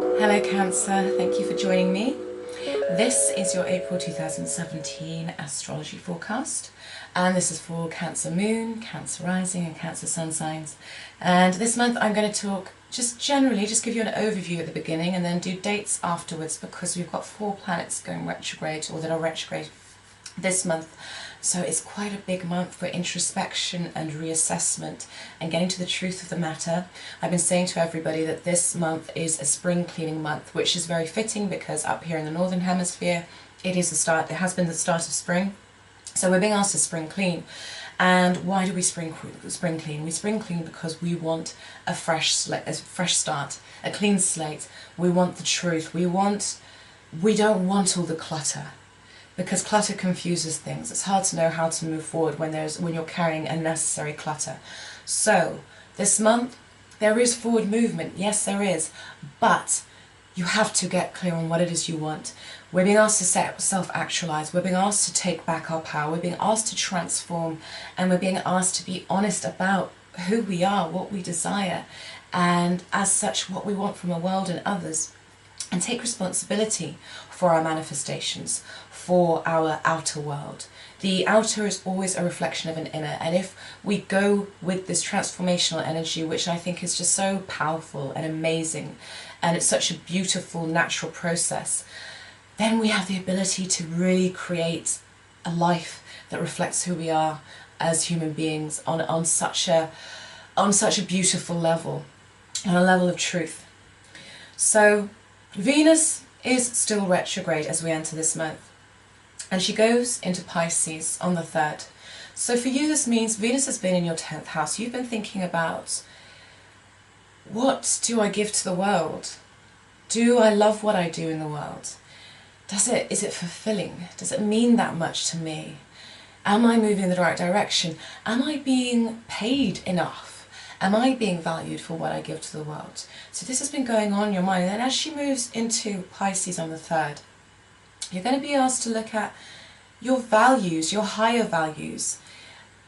Hello Cancer, thank you for joining me. This is your April 2017 astrology forecast, and this is for Cancer Moon, Cancer Rising and Cancer Sun signs. And this month I'm going to talk just generally, just give you an overview at the beginning and then do dates afterwards, because we've got 4 planets going retrograde, or that are retrograde this month. So it's quite a big month for introspection and reassessment and getting to the truth of the matter. I've been saying to everybody that this month is a spring cleaning month, which is very fitting because up here in the Northern Hemisphere it has been the start of spring. So we're being asked to spring clean. And why do we spring clean? We spring clean because we want a fresh start, a clean slate. We want the truth. We don't want all the clutter, because clutter confuses things. It's hard to know how to move forward when you're carrying unnecessary clutter. So this month there is forward movement, yes there is, but you have to get clear on what it is you want. We're being asked to self-actualize, we're being asked to take back our power, we're being asked to transform, and we're being asked to be honest about who we are, what we desire, and as such what we want from the world and others, and take responsibility for our manifestations, for our outer world. The outer is always a reflection of an inner, and if we go with this transformational energy, which I think is just so powerful and amazing, and it's such a beautiful natural process, then we have the ability to really create a life that reflects who we are as human beings on such a beautiful level, on a level of truth. So Venus is still retrograde as we enter this month, and she goes into Pisces on the 3rd. So for you this means Venus has been in your 10th house. You've been thinking about, what do I give to the world? Do I love what I do in the world? Is it fulfilling? Does it mean that much to me? Am I moving in the right direction? Am I being paid enough? Am I being valued for what I give to the world? So this has been going on in your mind. And as she moves into Pisces on the 3rd, you're going to be asked to look at your values, your higher values,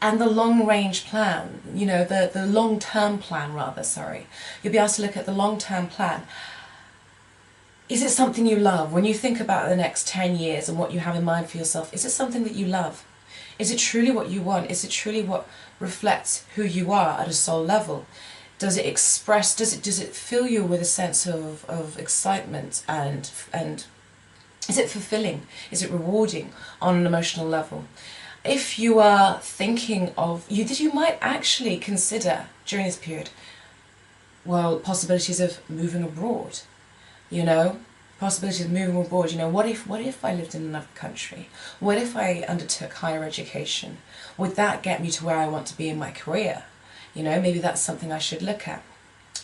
and the long-range plan, you know, the long-term plan rather, sorry. You'll be asked to look at the long-term plan. Is it something you love? When you think about the next 10 years and what you have in mind for yourself, is it something that you love? Is it truly what you want? Is it truly what reflects who you are at a soul level? Does it express, does it fill you with a sense of excitement, and is it fulfilling? Is it rewarding on an emotional level? If you are thinking of, you might actually consider during this period, well, possibilities of moving abroad, you know, possibilities of moving abroad. You know, what if I lived in another country? What if I undertook higher education? Would that get me to where I want to be in my career? You know, maybe that's something I should look at.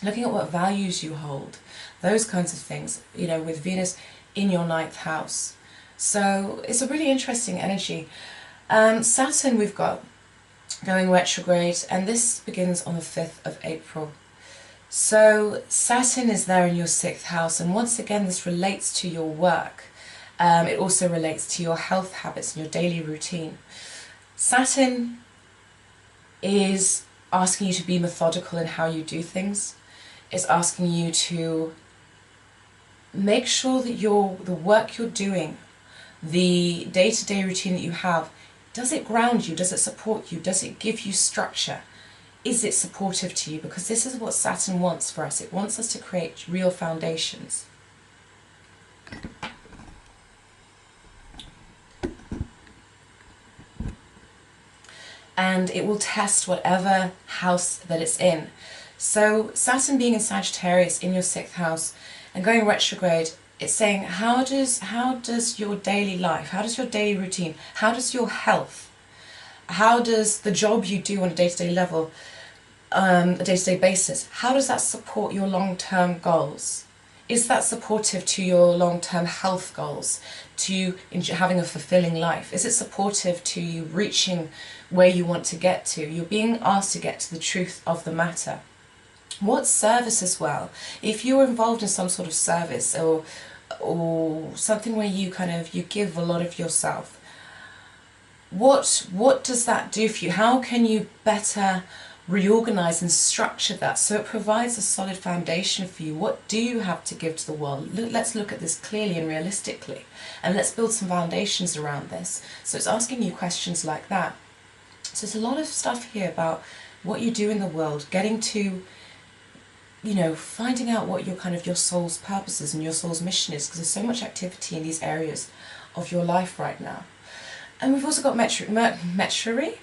Looking at what values you hold, those kinds of things, you know, with Venus in your 9th house. So it's a really interesting energy. Saturn we've got going retrograde, and this begins on the 5th of April. So Saturn is there in your 6th house, and once again this relates to your work. It also relates to your health habits and your daily routine. Saturn is asking you to be methodical in how you do things. It's asking you to make sure that the work you're doing, the day-to-day routine that you have, does it ground you? Does it support you? Does it give you structure? Is it supportive to you? Because this is what Saturn wants for us. It wants us to create real foundations. And it will test whatever house that it's in. So Saturn being in Sagittarius in your 6th house and going retrograde, it's saying, how does your daily life, how does your daily routine, how does your health, how does the job you do on a day-to-day level, a day-to-day basis, how does that support your long-term goals? Is that supportive to your long-term health goals, to having a fulfilling life? Is it supportive to you reaching where you want to get to? You're being asked to get to the truth of the matter. What service as well? If you're involved in some sort of service or something where you give a lot of yourself, what does that do for you? How can you better reorganize and structure that so it provides a solid foundation for you. What do you have to give to the world? Let's look at this clearly and realistically, and let's build some foundations around this. So it's asking you questions like that. So there's a lot of stuff here about what you do in the world, getting to, you know, finding out what your soul's purpose is and your soul's mission is, because there's so much activity in these areas of your life right now. And we've also got Mercury.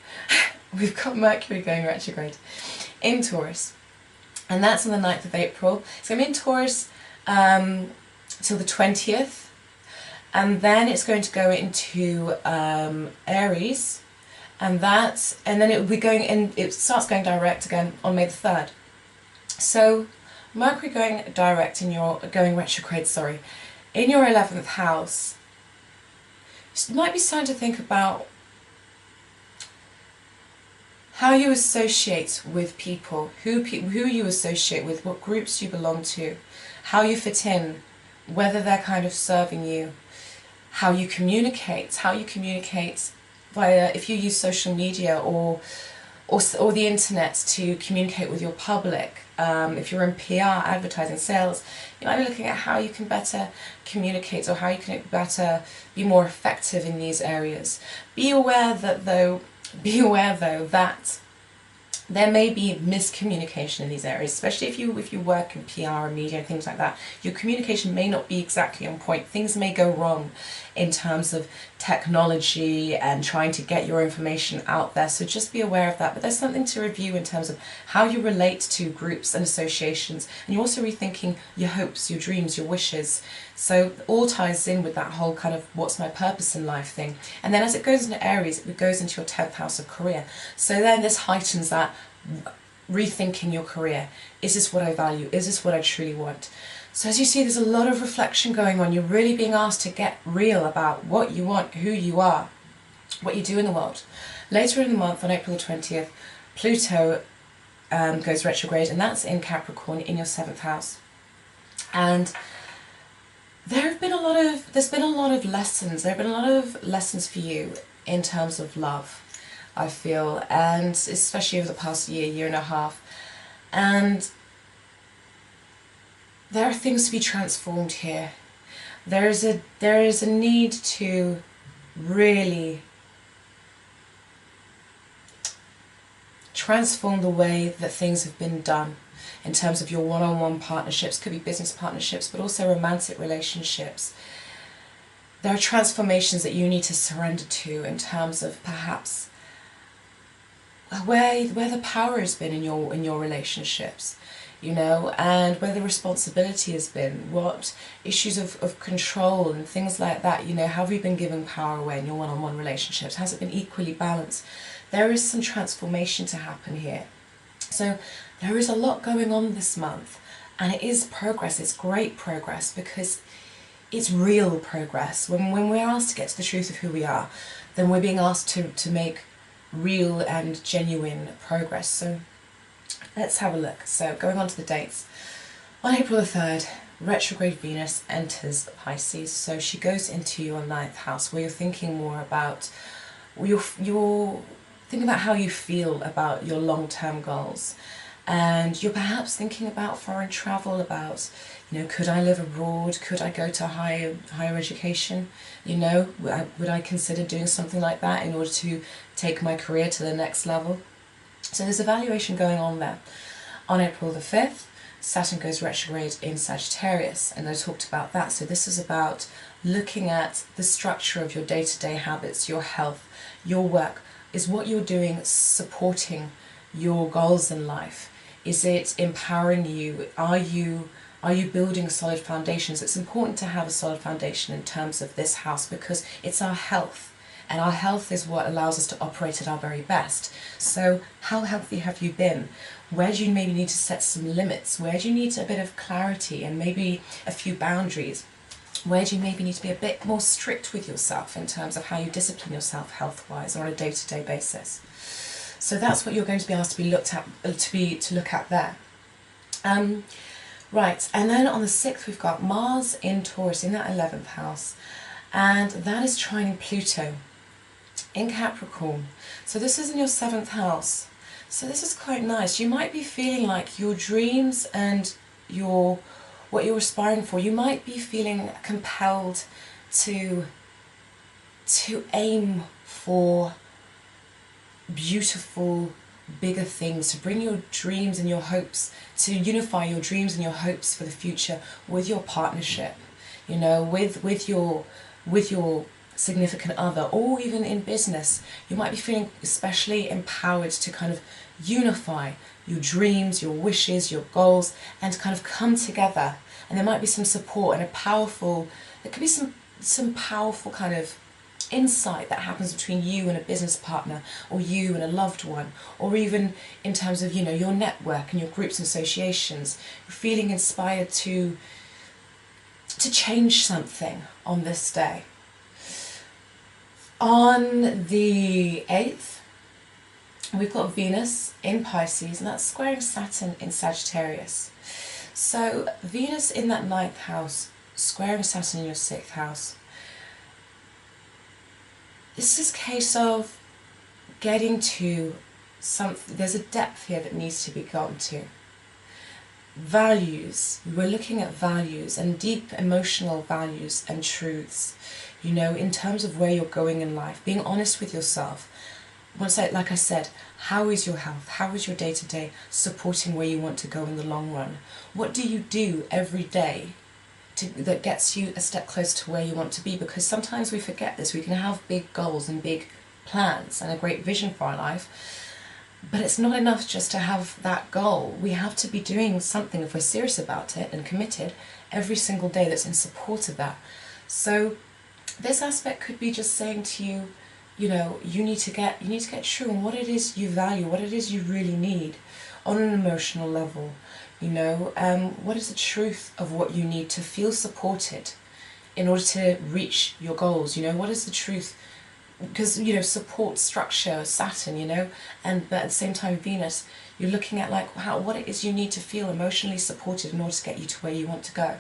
We've got Mercury going retrograde in Taurus, and that's on the 9th of April. So I'm in Taurus till the 20th, and then it's going to go into Aries, and then it will be going in. It starts going direct again on May the 3rd. So Mercury going direct going retrograde, sorry, in your 11th house. You might be starting to think about how you associate with people, who you associate with, what groups you belong to, how you fit in, whether they're kind of serving you, how you communicate via, if you use social media or the internet to communicate with your public. If you're in PR, advertising, sales, you might be looking at how you can better communicate or how you can better be more effective in these areas. Be aware though that there may be miscommunication in these areas, especially if you work in PR and media and things like that. Your communication may not be exactly on point. Things may go wrong in terms of technology and trying to get your information out there, so just be aware of that. But there's something to review in terms of how you relate to groups and associations, and you're also rethinking your hopes, your dreams, your wishes. So it all ties in with that whole kind of what's my purpose in life thing. And then as it goes into Aries, it goes into your 10th house of career. So then this heightens that rethinking your career. Is this what I value? Is this what I truly want? So as you see, there's a lot of reflection going on. You're really being asked to get real about what you want, who you are, what you do in the world. Later in the month, on April the 20th, Pluto goes retrograde, and that's in Capricorn in your 7th house. And there's been a lot of lessons. There have been a lot of lessons for you in terms of love, I feel, and especially over the past year and a half. And there are things to be transformed here. There is a need to really transform the way that things have been done in terms of your one-on-one partnerships. Could be business partnerships, but also romantic relationships. There are transformations that you need to surrender to in terms of perhaps where the power has been in your relationships, you know, and where the responsibility has been, what issues of control and things like that, you know, have you been giving power away in your one-on-one relationships? Has it been equally balanced? There is some transformation to happen here. So there is a lot going on this month, and it is progress. It's great progress because it's real progress. When we're asked to get to the truth of who we are, then we're being asked to make real and genuine progress. So let's have a look. So going on to the dates. On April the 3rd, retrograde Venus enters Pisces. So she goes into your 9th house, where you're thinking more about, you're thinking about how you feel about your long-term goals. And you're perhaps thinking about foreign travel, about, you know, could I live abroad? Could I go to higher education? You know, would I consider doing something like that in order to take my career to the next level? So there's evaluation going on there. On April the 5th, Saturn goes retrograde in Sagittarius, and I talked about that. So this is about looking at the structure of your day-to-day habits, your health, your work. Is what you're doing supporting your goals in life? Is it empowering you? Are you building solid foundations? It's important to have a solid foundation in terms of this house, because it's our health, and our health is what allows us to operate at our very best. So how healthy have you been? Where do you maybe need to set some limits? Where do you need a bit of clarity and maybe a few boundaries? Where do you maybe need to be a bit more strict with yourself in terms of how you discipline yourself health-wise or on a day-to-day basis? So that's what you're going to be asked to be looked at, to look at there. Right, and then on the 6th we've got Mars in Taurus in that 11th house, and that is trining Pluto in Capricorn. So this is in your 7th house. So this is quite nice. You might be feeling like your dreams and what you're aspiring for, you might be feeling compelled to aim for beautiful, bigger things, to bring your dreams and your hopes, to unify your dreams and your hopes for the future with your partnership, you know, with your significant other, or even in business. You might be feeling especially empowered to kind of unify your dreams, your wishes, your goals, and to kind of come together. And there might be some support and there could be some powerful kind of insight that happens between you and a business partner, or you and a loved one, or even in terms of, you know, your network and your groups and associations. You're feeling inspired to change something on this day. On the 8th, we've got Venus in Pisces, and that's squaring Saturn in Sagittarius. So Venus in that 9th house, squaring Saturn in your 6th house. This is a case of getting to something. There's a depth here that needs to be gotten to. Values. We're looking at values and deep emotional values and truths. You know, in terms of where you're going in life, being honest with yourself. Like I said, how is your health? How is your day-to-day supporting where you want to go in the long run? What do you do every day that gets you a step closer to where you want to be? Because sometimes we forget this. We can have big goals and big plans and a great vision for our life, but it's not enough just to have that goal. We have to be doing something, if we're serious about it and committed, every single day that's in support of that. So this aspect could be just saying to you, you know, you need to get true on what it is you value, what it is you really need on an emotional level. You know, what is the truth of what you need to feel supported in order to reach your goals? You know, what is the truth? Because, you know, support structure, Saturn, you know, but at the same time Venus, you're looking at like what it is you need to feel emotionally supported in order to get you to where you want to go.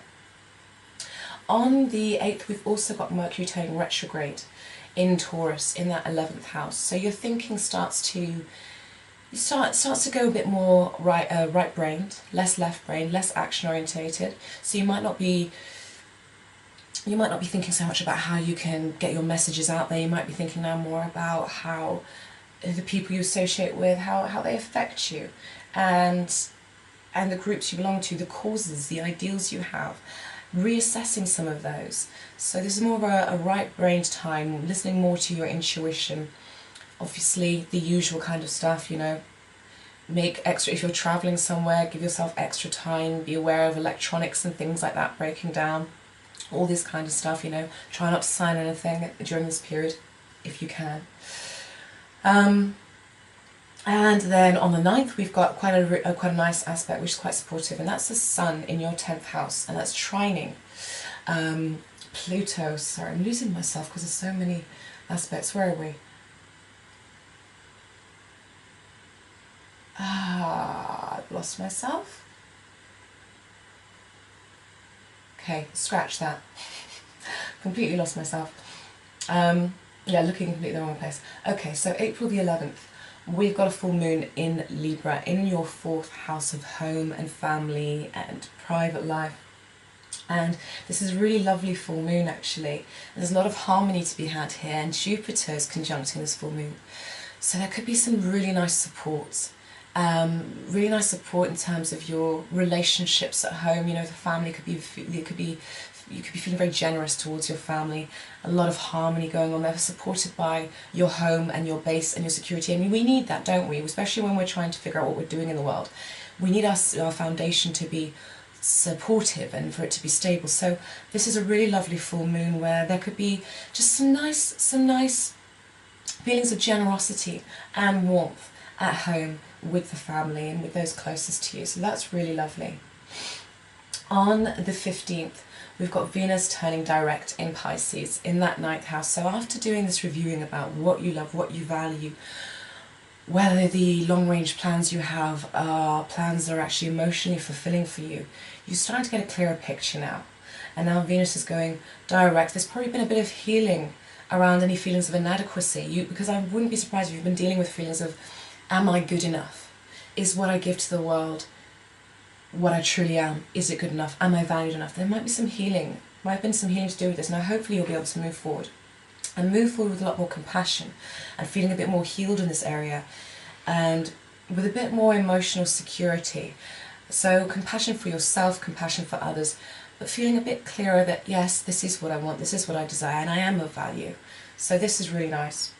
On the 8th, we've also got Mercury turning retrograde in Taurus in that 11th house. So your thinking starts to go a bit more right-brained, less left-brained, less action-orientated. So you might not be thinking so much about how you can get your messages out there. You might be thinking now more about how the people you associate with, how they affect you, and the groups you belong to, the causes, the ideals you have, reassessing some of those. So this is more of a right-brained time, listening more to your intuition. Obviously the usual kind of stuff, you know, make extra, if you're travelling somewhere, give yourself extra time, be aware of electronics and things like that breaking down, all this kind of stuff, you know. Try not to sign anything during this period if you can. And then on the 9th, we've got quite a nice aspect which is quite supportive, and that's the Sun in your 10th house, and that's trining Pluto. Sorry, I'm losing myself because there's so many aspects. Where are we? I've lost myself. Okay, scratch that. Completely lost myself. Yeah, looking completely the wrong place. Okay, so April the 11th, we've got a full moon in Libra in your 4th house of home and family and private life. And this is a really lovely full moon actually. There's a lot of harmony to be had here, and Jupiter is conjuncting this full moon. So there could be some really nice support. Really nice support in terms of your relationships at home. You know, the family could be, you could be feeling very generous towards your family. A lot of harmony going on there, supported by your home and your base and your security. I mean, we need that, don't we? Especially when we're trying to figure out what we're doing in the world. We need our foundation to be supportive and for it to be stable. So this is a really lovely full moon where there could be just some nice feelings of generosity and warmth at home with the family and with those closest to you. So that's really lovely. On the 15th, we've got Venus turning direct in Pisces in that 9th house. So after doing this reviewing about what you love, what you value, whether the long-range plans you have are plans that are actually emotionally fulfilling for you, you're starting to get a clearer picture now. And now Venus is going direct. There's probably been a bit of healing around any feelings of inadequacy. Because I wouldn't be surprised if you've been dealing with feelings of Am I good enough? Is what I give to the world what I truly am? Is it good enough? Am I valued enough? There might be some healing. Might have been some healing to do with this. Now hopefully you'll be able to move forward. And move forward with a lot more compassion and feeling a bit more healed in this area and with a bit more emotional security. So compassion for yourself, compassion for others, but feeling a bit clearer that yes, this is what I want, this is what I desire, and I am of value. So this is really nice.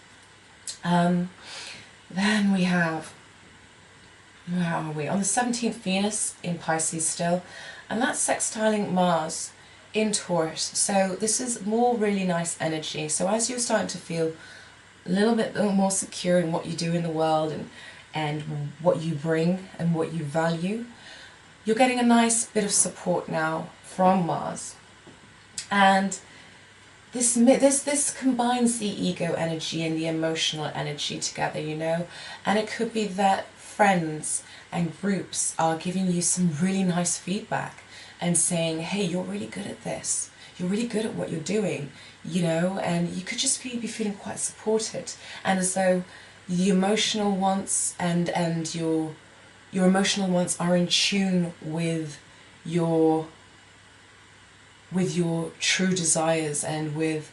Then we have, where are we? On the 17th, Venus in Pisces still, and that's sextiling Mars in Taurus. So this is more really nice energy. So as you're starting to feel a little bit more secure in what you do in the world and what you bring and what you value, you're getting a nice bit of support now from Mars. And this combines the ego energy and the emotional energy together, you know, and it could be that friends and groups are giving you some really nice feedback and saying, hey, you're really good at this, you're really good at what you're doing, you know, and you could just be feeling quite supported, and as though the emotional wants and your emotional wants are in tune with your true desires and with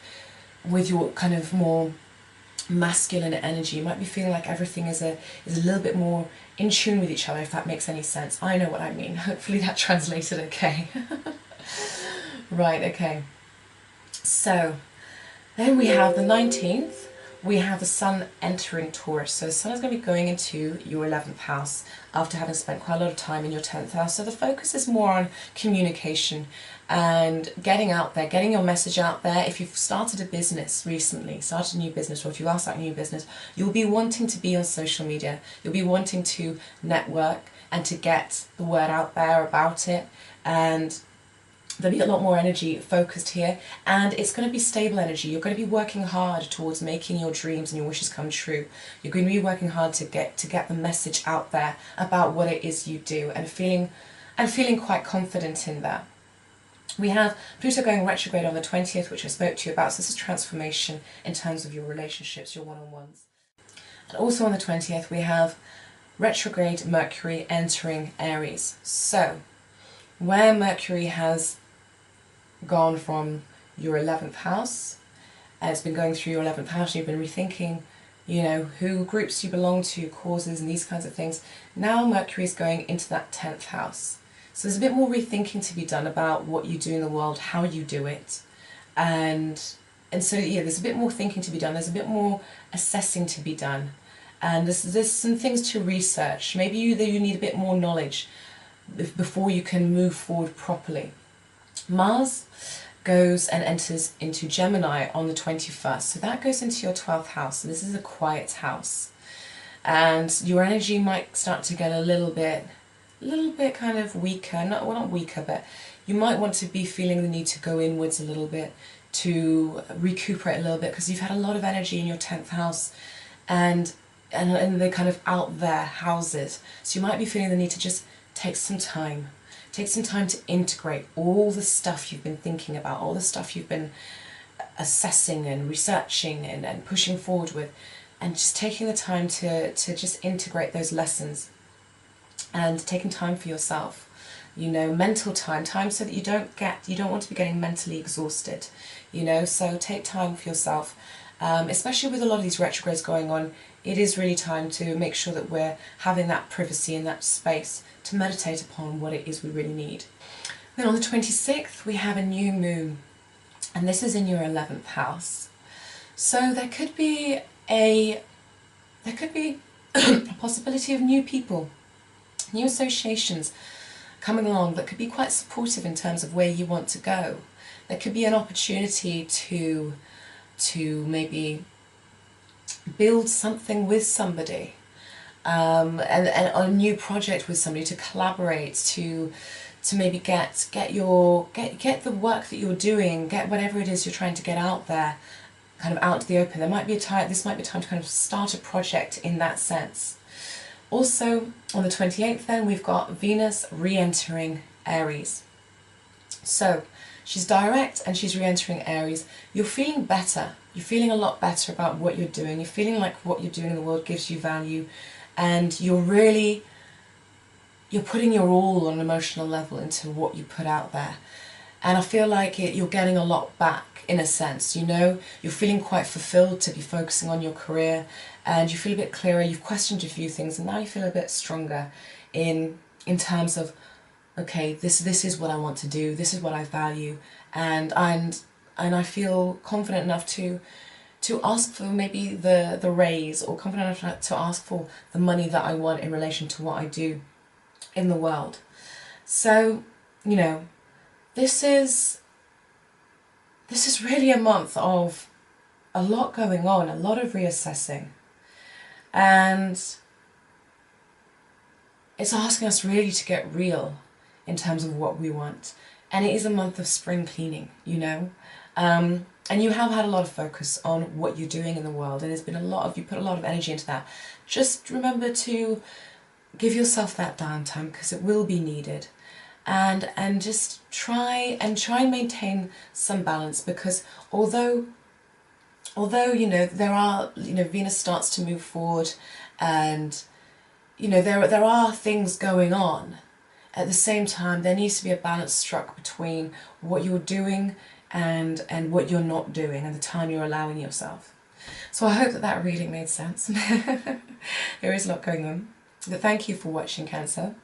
your kind of more masculine energy. You might be feeling like everything is a little bit more in tune with each other, if that makes any sense. I know what I mean. Hopefully that translated okay. Right, okay. So then we have the 19th, we have the Sun entering Taurus. So the Sun is going to be going into your 11th house after having spent quite a lot of time in your 10th house. So the focus is more on communication and getting out there, getting your message out there. If you've started a business recently, started a new business, or if you are starting a new business, you'll be wanting to be on social media. You'll be wanting to network and to get the word out there about it, and there'll be a lot more energy focused here, and it's going to be stable energy. You're going to be working hard towards making your dreams and your wishes come true. You're going to be working hard to get the message out there about what it is you do, and feeling quite confident in that. We have Pluto going retrograde on the 20th, which I spoke to you about. So this is transformation in terms of your relationships, your one-on-ones. And also on the 20th, we have retrograde Mercury entering Aries. So where Mercury has gone from your 11th house, it's been going through your 11th house, and you've been rethinking, you know, who groups you belong to, causes and these kinds of things. Now Mercury is going into that 10th house. So there's a bit more rethinking to be done about what you do in the world, how you do it, and so yeah, there's a bit more thinking to be done. There's a bit more assessing to be done, and there's some things to research. Maybe you need a bit more knowledge before you can move forward properly. Mars goes and enters into Gemini on the 21st, so that goes into your 12th house. So this is a quiet house, and your energy might start to get a little bit kind of weaker. Not weaker, but you might want to be feeling the need to go inwards a little bit, to recuperate a little bit, because you've had a lot of energy in your 10th house and the kind of out there houses. So you might be feeling the need to just take some time to integrate all the stuff you've been thinking about, all the stuff you've been assessing and researching and pushing forward with, and just taking the time to just integrate those lessons, and taking time for yourself, you know, mental time so that you don't want to be getting mentally exhausted, you know. So take time for yourself, especially with a lot of these retrogrades going on. It is really time to make sure that we're having that privacy and that space to meditate upon what it is we really need. Then on the 26th we have a new moon, and this is in your 11th house. So there could be a possibility of new people, new associations coming along that could be quite supportive in terms of where you want to go. There could be an opportunity to maybe build something with somebody, and a new project with somebody, to collaborate, to maybe get the work that you're doing, get whatever it is you're trying to get out there, kind of out to the open. This might be a time to kind of start a project in that sense. Also on the 28th then we've got Venus re-entering Aries. So she's direct and she's re-entering Aries. You're feeling better. You're feeling a lot better about what you're doing. You're feeling like what you're doing in the world gives you value, and you're putting your all on an emotional level into what you put out there. And I feel like you're getting a lot back in a sense, you know. You're feeling quite fulfilled to be focusing on your career, and you feel a bit clearer. You've questioned a few things, and now you feel a bit stronger in terms of, okay, this is what I want to do. This is what I value, and I feel confident enough to ask for maybe the raise, or confident enough to ask for the money that I want in relation to what I do in the world. So, you know, this is really a month of a lot going on, a lot of reassessing, and it's asking us really to get real in terms of what we want. And it is a month of spring cleaning, you know. And you have had a lot of focus on what you're doing in the world, and there's been you put a lot of energy into that. Just remember to give yourself that downtime, because it will be needed. And just try and maintain some balance, because although you know there are, you know, Venus starts to move forward, and you know there are things going on, at the same time there needs to be a balance struck between what you're doing and what you're not doing, and the time you're allowing yourself. So I hope that reading made sense. There is a lot going on. But thank you for watching, Cancer.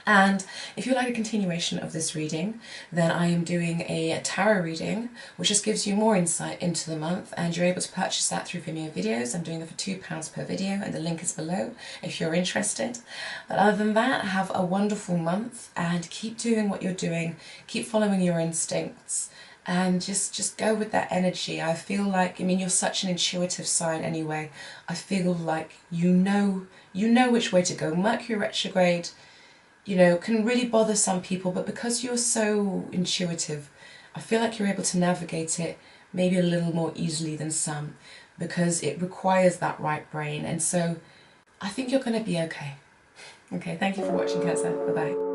And if you like a continuation of this reading, then I am doing a tarot reading, which just gives you more insight into the month, and you're able to purchase that through Vimeo videos. I'm doing them for £2 per video, and the link is below if you're interested. But other than that, have a wonderful month, and keep doing what you're doing, keep following your instincts, and just go with that energy. I feel like, I mean, you're such an intuitive sign anyway. I feel like you know which way to go. Mercury retrograde, you know, can really bother some people, but because you're so intuitive, I feel like you're able to navigate it maybe a little more easily than some, because it requires that right brain. And so I think you're going to be okay. Okay, thank you for watching, Cancer. Bye-bye.